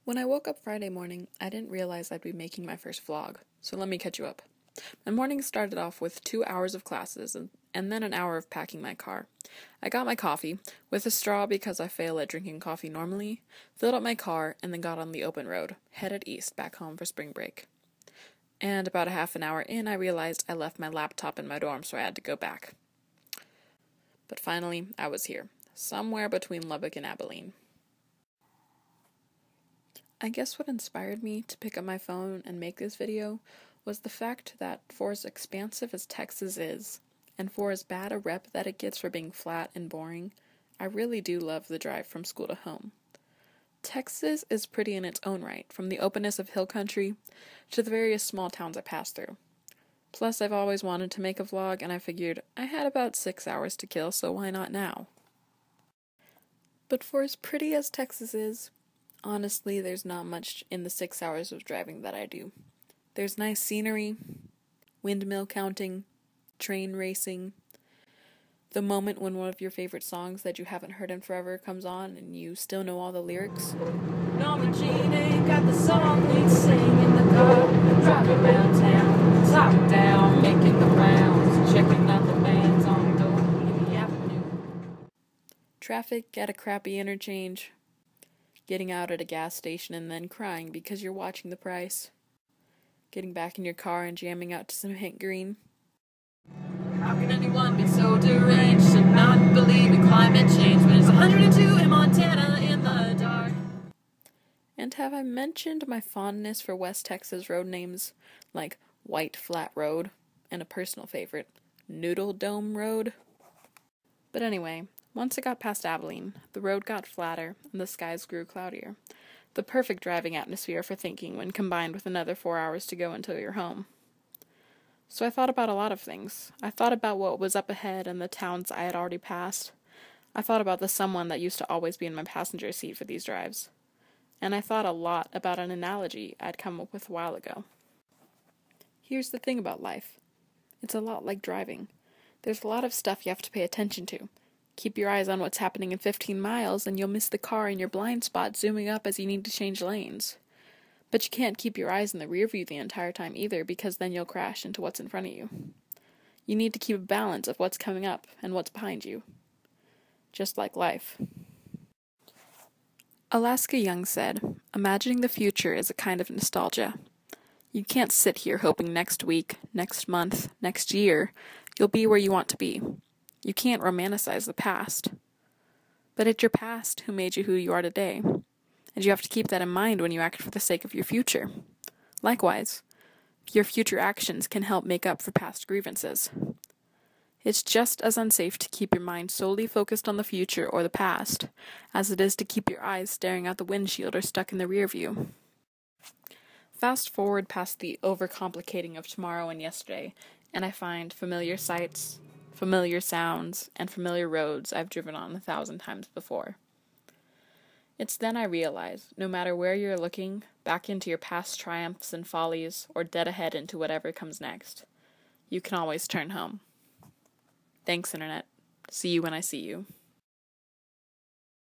When I woke up Friday morning, I didn't realize I'd be making my first vlog, so let me catch you up. My morning started off with 2 hours of classes and then an hour of packing my car. I got my coffee, with a straw because I fail at drinking coffee normally, filled up my car, and then got on the open road, headed east back home for spring break. And about a half an hour in, I realized I left my laptop in my dorm, so I had to go back. But finally, I was here, somewhere between Lubbock and Abilene. I guess what inspired me to pick up my phone and make this video was the fact that for as expansive as Texas is, and for as bad a rep that it gets for being flat and boring, I really do love the drive from school to home. Texas is pretty in its own right, from the openness of hill country to the various small towns I pass through. Plus, I've always wanted to make a vlog, and I figured I had about 6 hours to kill, so why not now? But for as pretty as Texas is, honestly, there's not much in the 6 hours of driving that I do. There's nice scenery, windmill counting, train racing, the moment when one of your favorite songs that you haven't heard in forever comes on and you still know all the lyrics. Norma Jean ain't got the song we sing in the car, driving around town, top down, making the rounds, checking out the bands on the avenue. Traffic at a crappy interchange, getting out at a gas station and then crying because you're watching the price, getting back in your car and jamming out to some Hank Green. How can anyone be so deranged and not believe in climate change when it's 102 in Montana in the dark? And have I mentioned my fondness for West Texas road names like White Flat Road and a personal favorite, Noodle Dome Road? But anyway, once I got past Abilene, the road got flatter and the skies grew cloudier. The perfect driving atmosphere for thinking when combined with another 4 hours to go until you're home. So I thought about a lot of things. I thought about what was up ahead and the towns I had already passed. I thought about the someone that used to always be in my passenger seat for these drives. And I thought a lot about an analogy I'd come up with a while ago. Here's the thing about life. It's a lot like driving. There's a lot of stuff you have to pay attention to. Keep your eyes on what's happening in 15 miles and you'll miss the car in your blind spot zooming up as you need to change lanes. But you can't keep your eyes in the rear view the entire time either because then you'll crash into what's in front of you. You need to keep a balance of what's coming up and what's behind you. Just like life. Alaska Young said, "Imagining the future is a kind of nostalgia. You can't sit here hoping next week, next month, next year, you'll be where you want to be. You can't romanticize the past. But it's your past who made you who you are today. And you have to keep that in mind when you act for the sake of your future. Likewise, your future actions can help make up for past grievances. It's just as unsafe to keep your mind solely focused on the future or the past as it is to keep your eyes staring out the windshield or stuck in the rear view." Fast forward past the overcomplicating of tomorrow and yesterday, and I find familiar sights, familiar sounds, and familiar roads I've driven on 1,000 times before. It's then I realize, no matter where you're looking, back into your past triumphs and follies, or dead ahead into whatever comes next, you can always turn home. Thanks, Internet. See you when I see you.